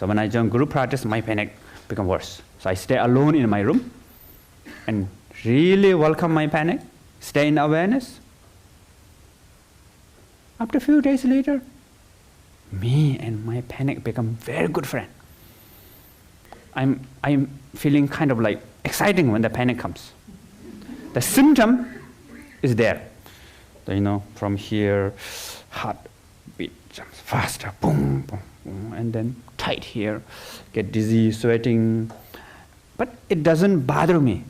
So when I join group practice, my panic becomes worse. So I stay alone in my room and really welcome my panic, stay in awareness. After a few days later, me and my panic become very good friends. I'm feeling kind of like exciting when the panic comes. The symptom is there. From here, heartbeat jumps faster, boom, boom, boom, and then tight here, get dizzy, sweating. But it doesn't bother me.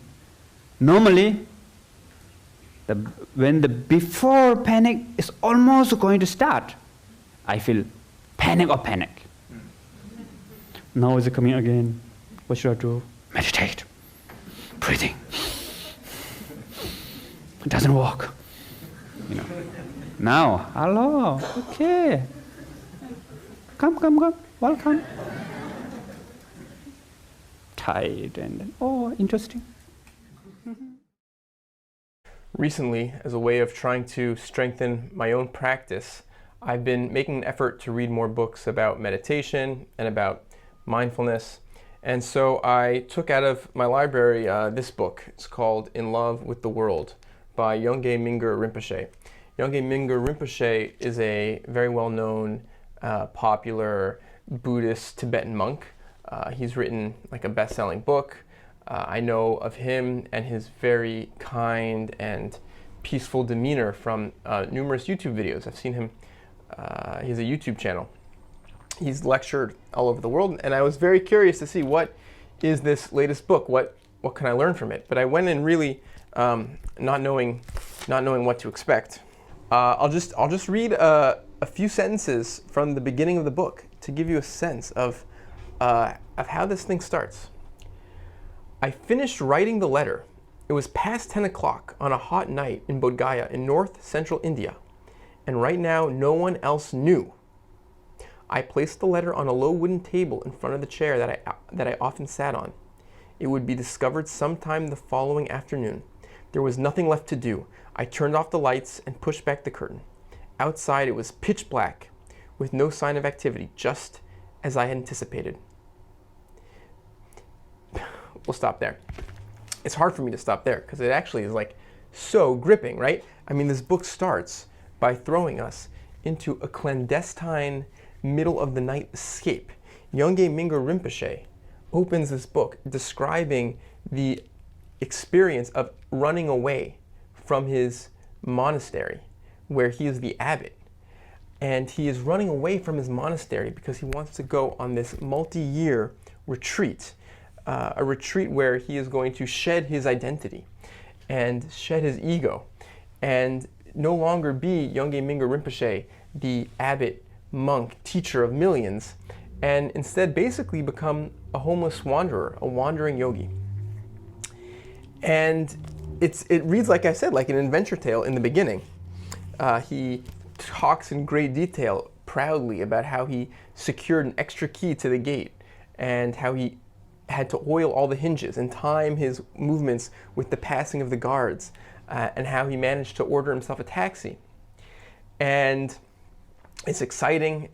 Normally, when the before panic is almost going to start, I feel panic or panic. Now is it coming again? What should I do? Meditate, breathing. It doesn't work. Now, hello, okay. Come, welcome. Tight and then, oh, interesting. Recently, as a way of trying to strengthen my own practice, I've been making an effort to read more books about meditation and about mindfulness. And so I took out of my library this book. It's called In Love with the World by Yongey Mingyur Rinpoche. Yongey Mingyur Rinpoche is a very well-known, popular Buddhist Tibetan monk. He's written like a best-selling book. I know of him and his very kind and peaceful demeanor from numerous YouTube videos. I've seen him, he has a YouTube channel. He's lectured all over the world, and I was very curious to see what is this latest book, what can I learn from it? But I went in really not knowing what to expect. I'll just read a few sentences from the beginning of the book to give you a sense of how this thing starts. I finished writing the letter. It was past 10 o'clock on a hot night in Bodh Gaya in north-central India, and right now no one else knew. I placed the letter on a low wooden table in front of the chair that I often sat on. It would be discovered sometime the following afternoon. There was nothing left to do. I turned off the lights and pushed back the curtain. Outside it was pitch black, with no sign of activity, just as I had anticipated. We'll stop there. It's hard for me to stop there because it actually is like so gripping, right? I mean, this book starts by throwing us into a clandestine middle of the night escape. Yongey Mingyur Rinpoche opens this book describing the experience of running away from his monastery where he is the abbot. And he is running away from his monastery because he wants to go on this multi-year retreat. A retreat where he is going to shed his identity and shed his ego and no longer be Yongey Mingyur Rinpoche, the abbot, monk, teacher of millions, and instead basically become a homeless wanderer, a wandering yogi. And it reads, like I said, like an adventure tale in the beginning. He talks in great detail, proudly, about how he secured an extra key to the gate and how he had to oil all the hinges and time his movements with the passing of the guards, and how he managed to order himself a taxi. And it's exciting.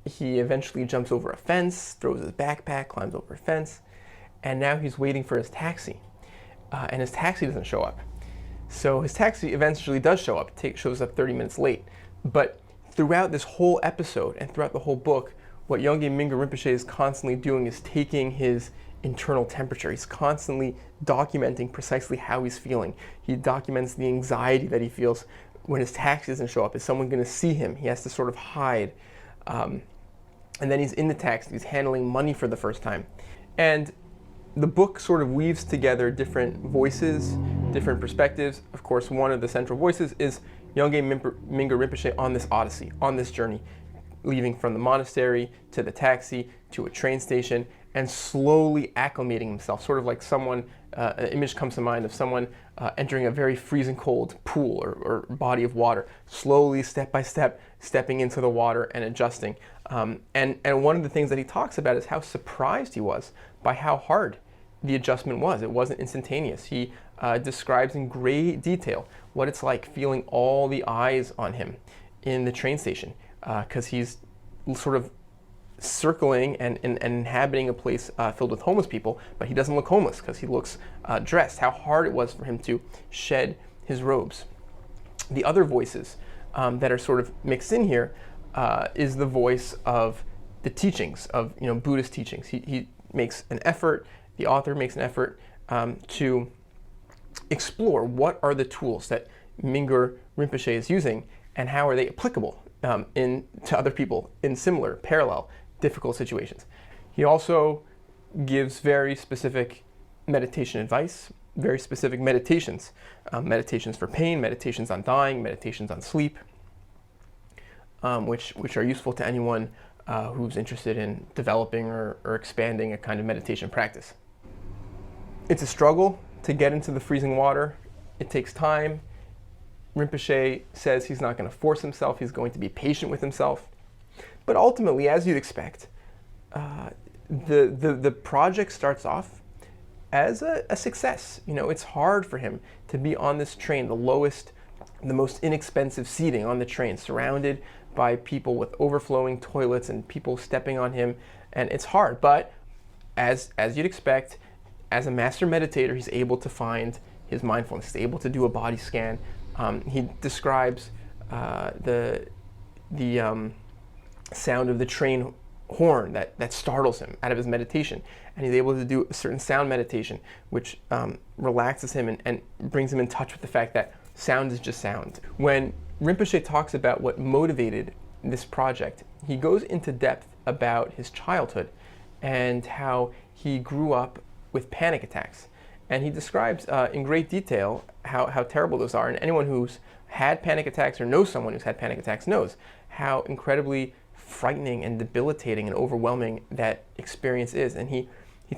He eventually jumps over a fence, throws his backpack, climbs over a fence, and now he's waiting for his taxi. And his taxi doesn't show up. So his taxi eventually does show up. It shows up 30 minutes late. But throughout this whole episode and throughout the whole book, what Yongey Mingyur Rinpoche is constantly doing is taking his internal temperature. He's constantly documenting precisely how he's feeling. He documents the anxiety that he feels when his taxi doesn't show up. Is someone going to see him? He has to sort of hide. And then he's in the taxi. He's handling money for the first time. And the book sort of weaves together different voices, different perspectives. Of course, one of the central voices is Yongey Mingyur Rinpoche on this odyssey, on this journey, leaving from the monastery to the taxi to a train station and slowly acclimating himself, sort of like someone, an image comes to mind of someone entering a very freezing cold pool or body of water, slowly, step by step, stepping into the water and adjusting. And one of the things that he talks about is how surprised he was by how hard the adjustment was. It wasn't instantaneous. He describes in great detail what it's like feeling all the eyes on him in the train station, because he's sort of circling and inhabiting a place filled with homeless people, but he doesn't look homeless because he looks dressed. How hard it was for him to shed his robes. The other voices that are sort of mixed in here is the voice of the teachings of Buddhist teachings. He makes an effort. The author makes an effort to explore what are the tools that Mingyur Rinpoche is using and how are they applicable to other people in similar, parallel, difficult situations. He also gives very specific meditation advice, very specific meditations, meditations for pain, meditations on dying, meditations on sleep, which are useful to anyone who's interested in developing or expanding a kind of meditation practice. It's a struggle to get into the freezing water. It takes time. Rinpoche says he's not going to force himself, he's going to be patient with himself. But ultimately, as you'd expect, the project starts off as a success. It's hard for him to be on this train, the lowest, the most inexpensive seating on the train, surrounded by people with overflowing toilets and people stepping on him, and it's hard. But as you'd expect, as a master meditator, he's able to find his mindfulness. He's able to do a body scan. He describes the sound of the train horn that startles him out of his meditation, and he's able to do a certain sound meditation which relaxes him and brings him in touch with the fact that sound is just sound. When Rinpoche talks about what motivated this project, he goes into depth about his childhood and how he grew up with panic attacks. And he describes in great detail how terrible those are. And anyone who's had panic attacks or knows someone who's had panic attacks knows how incredibly frightening and debilitating and overwhelming that experience is. And he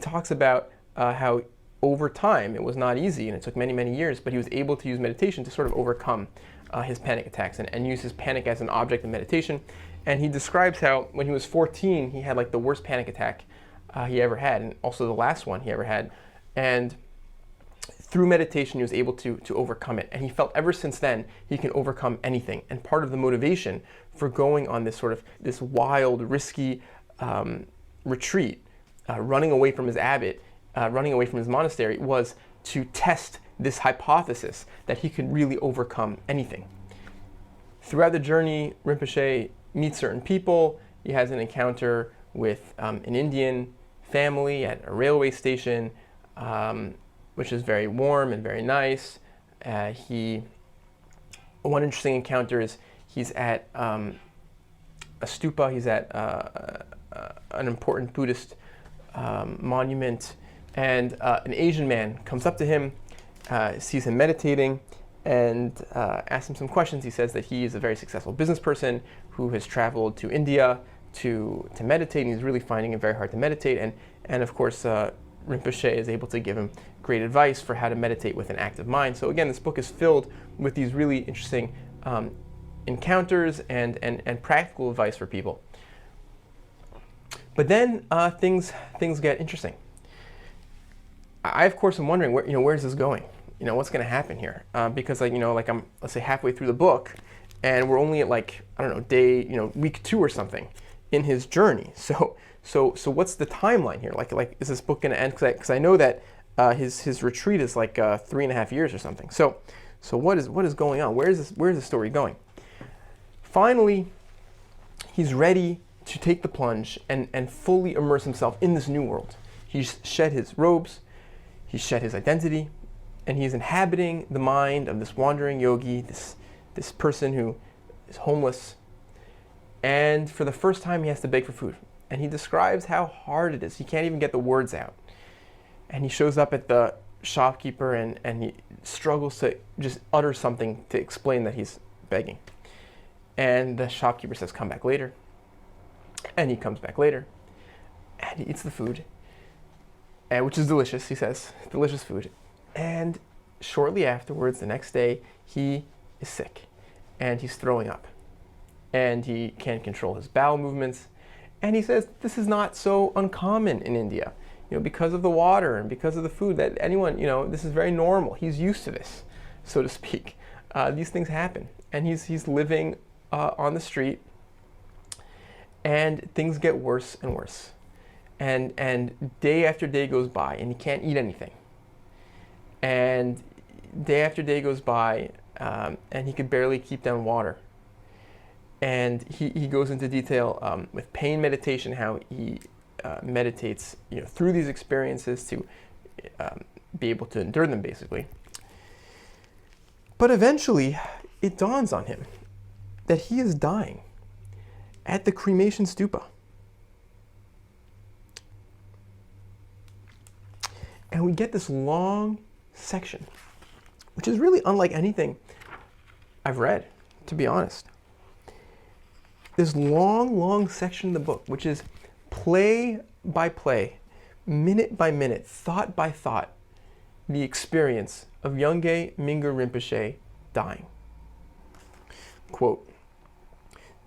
talks about how over time it was not easy and it took many, many years, but he was able to use meditation to sort of overcome his panic attacks and use his panic as an object of meditation. And he describes how when he was 14, he had like the worst panic attack he ever had, and also the last one he ever had. And through meditation, he was able to overcome it. And he felt ever since then, he can overcome anything. And part of the motivation for going on this wild, risky retreat, running away from his abbot, running away from his monastery, was to test this hypothesis that he could really overcome anything. Throughout the journey, Rinpoche meets certain people. He has an encounter with an Indian family at a railway station, which is very warm and very nice. One interesting encounter is he's at a stupa, he's at an important Buddhist monument, and an Asian man comes up to him, sees him meditating, and asks him some questions. He says that he is a very successful business person who has traveled to India to meditate, and he's really finding it very hard to meditate. And of course, Rinpoche is able to give him great advice for how to meditate with an active mind. So again, this book is filled with these really interesting encounters and practical advice for people. But then things get interesting. I of course am wondering where's this going? What's going to happen here? Because I'm, let's say, halfway through the book, and we're only at day week 2 or something in his journey. So what's the timeline here? Like is this book going to end? Because I know that his retreat is like 3.5 years or something. So what is going on? Where is this story going? Finally, he's ready to take the plunge and fully immerse himself in this new world. He's shed his robes, he's shed his identity, and he's inhabiting the mind of this wandering yogi, this person who is homeless. And for the first time, he has to beg for food. And he describes how hard it is. He can't even get the words out. And he shows up at the shopkeeper and he struggles to just utter something to explain that he's begging. And the shopkeeper says, "Come back later." And he comes back later. And he eats the food, which is delicious, he says. Delicious food. And shortly afterwards, the next day, he is sick. And he's throwing up. And he can't control his bowel movements. And he says this is not so uncommon in India, because of the water and because of the food, that anyone, this is very normal. He's used to this, so to speak. These things happen. And he's living on the street. And things get worse and worse. And day after day goes by, and he can't eat anything. And day after day goes by, and he could barely keep down water. And he goes into detail with pain meditation, how he meditates, through these experiences to be able to endure them, basically. But eventually, it dawns on him that he is dying at the cremation stupa. And we get this long section, which is really unlike anything I've read, to be honest. This long section of the book, which is play by play, minute by minute, thought by thought, the experience of Yongey Mingyur Rinpoche dying. Quote,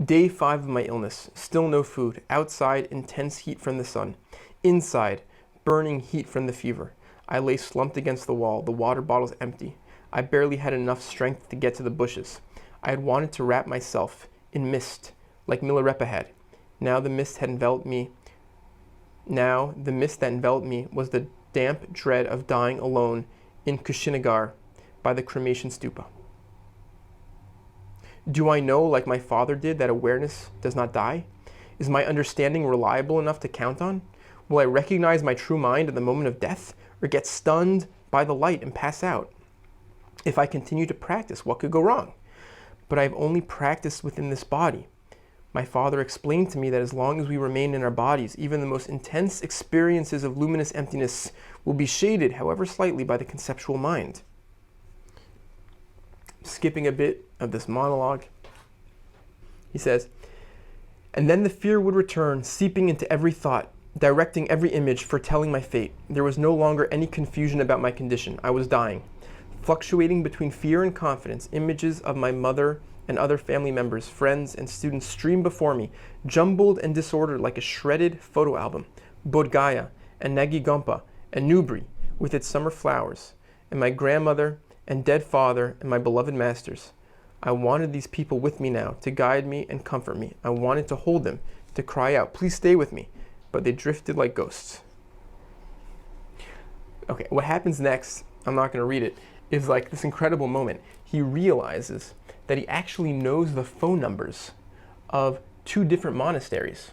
"Day 5 of my illness, still no food, outside intense heat from the sun, inside burning heat from the fever. I lay slumped against the wall, the water bottles empty. I barely had enough strength to get to the bushes. I had wanted to wrap myself in mist, like Milarepa had. Now the mist that enveloped me was the damp dread of dying alone in Kushinagar by the cremation stupa. Do I know, like my father did, that awareness does not die? Is my understanding reliable enough to count on? Will I recognize my true mind at the moment of death, or get stunned by the light and pass out? If I continue to practice, what could go wrong? But I have only practiced within this body. My father explained to me that as long as we remain in our bodies, even the most intense experiences of luminous emptiness will be shaded, however slightly, by the conceptual mind." Skipping a bit of this monologue, he says, "And then the fear would return, seeping into every thought, directing every image, foretelling my fate. There was no longer any confusion about my condition. I was dying. Fluctuating between fear and confidence, images of my mother and other family members, friends, and students streamed before me, jumbled and disordered like a shredded photo album. Bodh Gaya and Nagi Gompa and Nubri with its summer flowers, and my grandmother and dead father and my beloved masters. I wanted these people with me now to guide me and comfort me. I wanted to hold them, to cry out, 'Please stay with me,' but they drifted like ghosts." Okay, what happens next, I'm not going to read it, is like this incredible moment. He realizes that he actually knows the phone numbers of 2 different monasteries.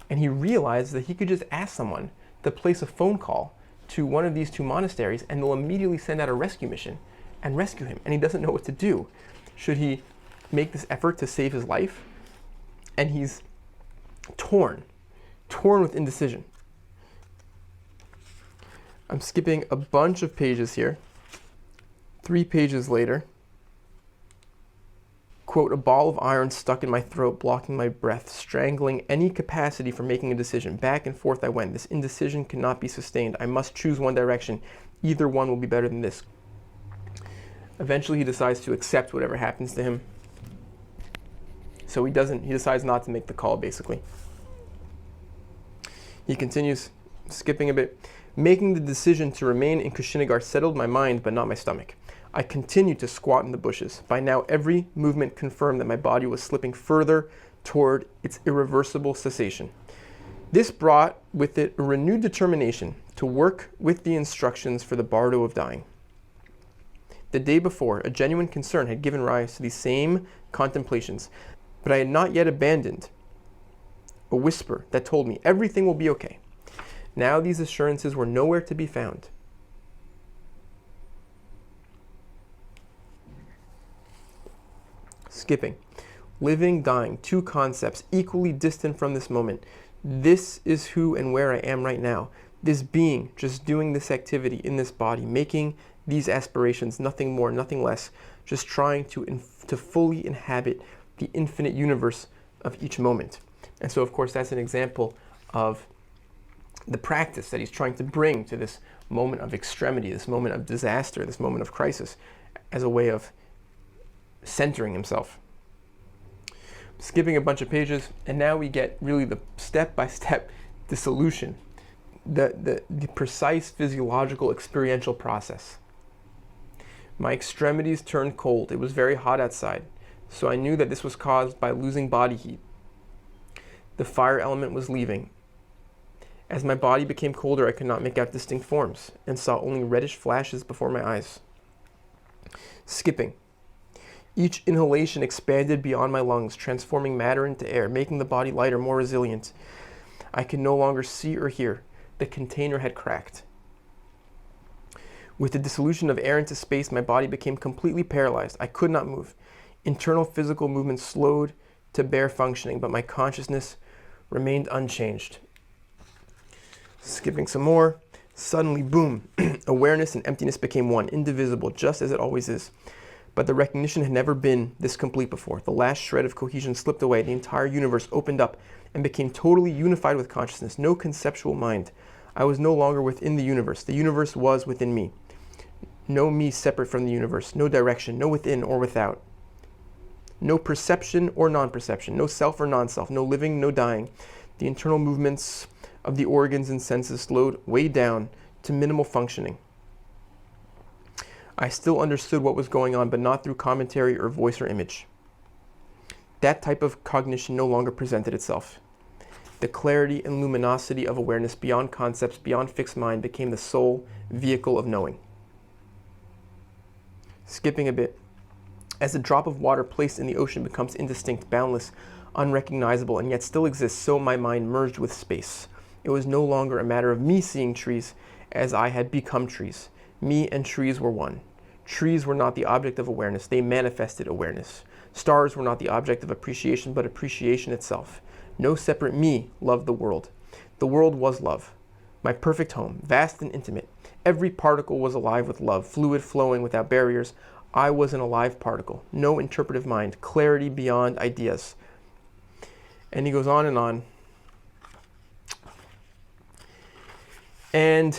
And he realized that he could just ask someone to place a phone call to one of these 2 monasteries, and they'll immediately send out a rescue mission and rescue him. And he doesn't know what to do. Should he make this effort to save his life? And he's torn with indecision. I'm skipping a bunch of pages here. 3 pages later, quote, "A ball of iron stuck in my throat, blocking my breath, strangling any capacity for making a decision. Back and forth I went. This indecision cannot be sustained. I must choose one direction. Either one will be better than this." Eventually he decides to accept whatever happens to him. So he decides not to make the call, basically. He continues, skipping a bit. "Making the decision to remain in Kushinagar settled my mind, but not my stomach. I continued to squat in the bushes. By now, every movement confirmed that my body was slipping further toward its irreversible cessation. This brought with it a renewed determination to work with the instructions for the bardo of dying. The day before, a genuine concern had given rise to these same contemplations, but I had not yet abandoned a whisper that told me everything will be okay. Now these assurances were nowhere to be found. Skipping. Living, dying, 2 concepts equally distant from this moment. This is who and where I am right now. This being, just doing this activity in this body, making these aspirations, nothing more, nothing less, just trying to fully inhabit the infinite universe of each moment." And so, of course, that's an example of the practice that he's trying to bring to this moment of extremity, this moment of disaster, this moment of crisis, as a way of centering himself. Skipping a bunch of pages, and now we get really the step-by-step dissolution, the precise physiological experiential process. "My extremities turned cold. It was very hot outside, so I knew that this was caused by losing body heat. The fire element was leaving. As my body became colder, I could not make out distinct forms, and saw only reddish flashes before my eyes. Skipping. Each inhalation expanded beyond my lungs, transforming matter into air, making the body lighter, more resilient. I could no longer see or hear. The container had cracked. With the dissolution of air into space, my body became completely paralyzed. I could not move. Internal physical movement slowed to bare functioning, but my consciousness remained unchanged. Skipping some more. Suddenly, boom, awareness and emptiness became one, indivisible, just as it always is. But the recognition had never been this complete before. The last shred of cohesion slipped away. The entire universe opened up and became totally unified with consciousness. No conceptual mind. I was no longer within the universe. The universe was within me. No me separate from the universe. No direction. No within or without. No perception or non-perception. No self or non-self. No living, no dying. The internal movements of the organs and senses slowed way down to minimal functioning. I still understood what was going on, but not through commentary or voice or image. That type of cognition no longer presented itself. The clarity and luminosity of awareness beyond concepts, beyond fixed mind, became the sole vehicle of knowing. Skipping a bit. As a drop of water placed in the ocean becomes indistinct, boundless, unrecognizable, and yet still exists, so my mind merged with space. It was no longer a matter of me seeing trees as I had become trees. Me and trees were one. Trees were not the object of awareness. They manifested awareness. Stars were not the object of appreciation, but appreciation itself. No separate me loved the world. The world was love. My perfect home, vast and intimate. Every particle was alive with love, fluid, flowing, without barriers. I was an alive particle. No interpretive mind. Clarity beyond ideas. And he goes on and on. And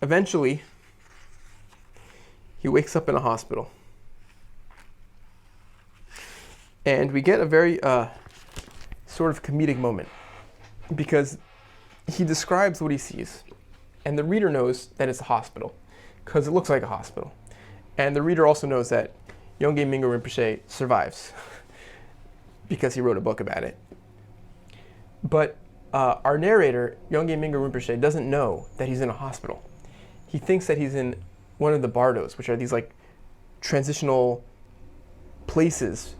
eventually, he wakes up in a hospital. And we get a very sort of comedic moment, because he describes what he sees. And the reader knows that it's a hospital, because it looks like a hospital. And the reader also knows that Yongey Mingyur Rinpoche survives, because he wrote a book about it. But our narrator, Yongey Mingyur Rinpoche, doesn't know that he's in a hospital. He thinks that he's in one of the bardos, which are these like transitional places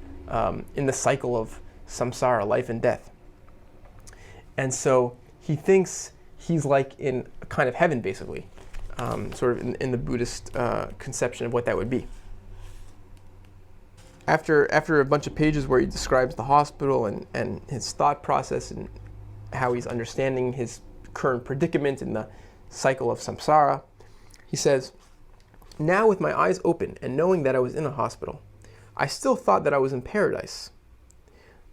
in the cycle of samsara, life and death. And so he thinks he's like in a kind of heaven, basically, sort of in the Buddhist conception of what that would be. After a bunch of pages where he describes the hospital and his thought process and how he's understanding his current predicament in the cycle of samsara, he says, "Now with my eyes open and knowing that I was in a hospital, I still thought that I was in paradise.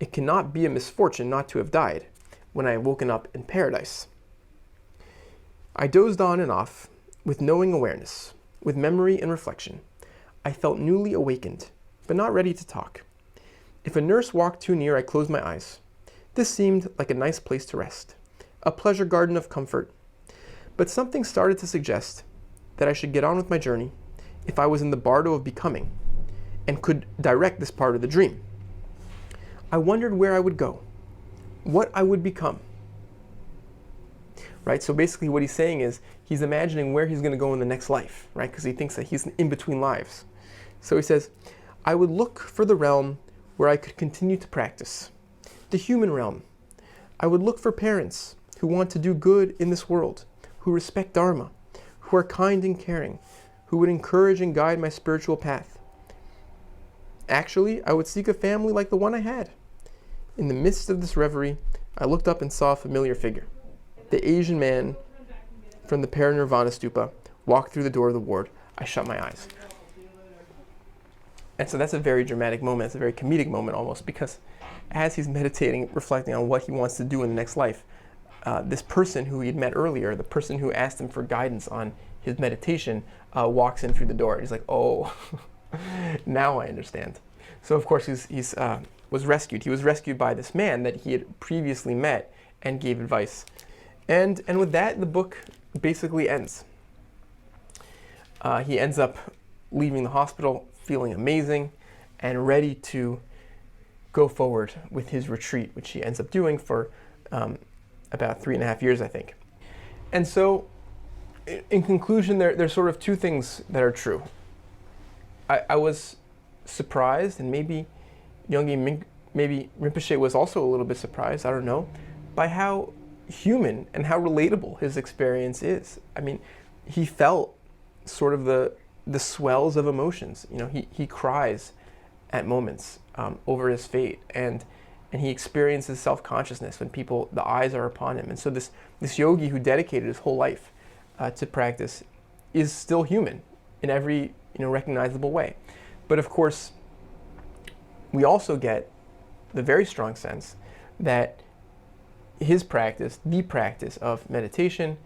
It cannot be a misfortune not to have died when I have woken up in paradise. I dozed on and off with knowing awareness, with memory and reflection. I felt newly awakened, but not ready to talk. If a nurse walked too near, I closed my eyes. This seemed like a nice place to rest, a pleasure garden of comfort. But something started to suggest that I should get on with my journey if I was in the bardo of becoming and could direct this part of the dream. I wondered where I would go, what I would become." Right? So basically what he's saying is he's imagining where he's going to go in the next life, right? Because he thinks that he's in between lives. So he says, "I would look for the realm where I could continue to practice, the human realm. I would look for parents who want to do good in this world, who respect Dharma, who are kind and caring, who would encourage and guide my spiritual path. Actually, I would seek a family like the one I had." In the midst of this reverie, I looked up and saw a familiar figure. The Asian man from the Parinirvana Stupa walked through the door of the ward. I shut my eyes. And so that's a very dramatic moment. It's a very comedic moment almost, because as he's meditating, reflecting on what he wants to do in the next life, this person who he had met earlier, the person who asked him for guidance on his meditation, walks in through the door. He's like, "Oh, now I understand." So of course he's was rescued. He was rescued by this man that he had previously met and gave advice. And with that, the book basically ends. He ends up leaving the hospital feeling amazing and ready to go forward with his retreat, which he ends up doing for about 3.5 years, I think. And so, in conclusion, there's sort of two things that are true. I was surprised, and maybe Yongey, maybe Rinpoche was also a little bit surprised, I don't know, by how human and how relatable his experience is. I mean, he felt sort of the swells of emotions. You know, he cries at moments over his fate, and he experiences self-consciousness when the eyes are upon him. And so this yogi who dedicated his whole life to practice is still human in every recognizable way. But of course, we also get the very strong sense that his practice, the practice of meditation,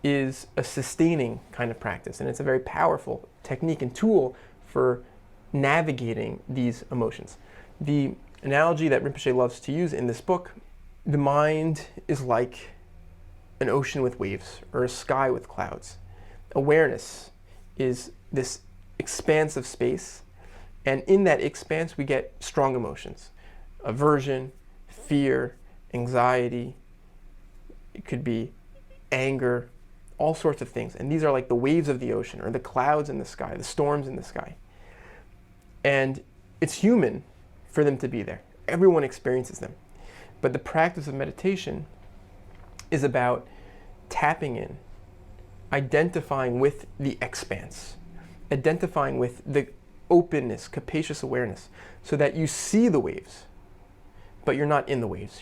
is a sustaining kind of practice, and it's a very powerful technique and tool for navigating these emotions. The analogy that Rinpoche loves to use in this book, the mind is like an ocean with waves or a sky with clouds. Awareness is this expanse of space, and in that expanse we get strong emotions. Aversion, fear, anxiety, it could be anger, all sorts of things. And these are like the waves of the ocean, or the clouds in the sky, the storms in the sky. And it's human for them to be there. Everyone experiences them. But the practice of meditation is about tapping in, identifying with the expanse, identifying with the openness, capacious awareness, so that you see the waves, but you're not in the waves.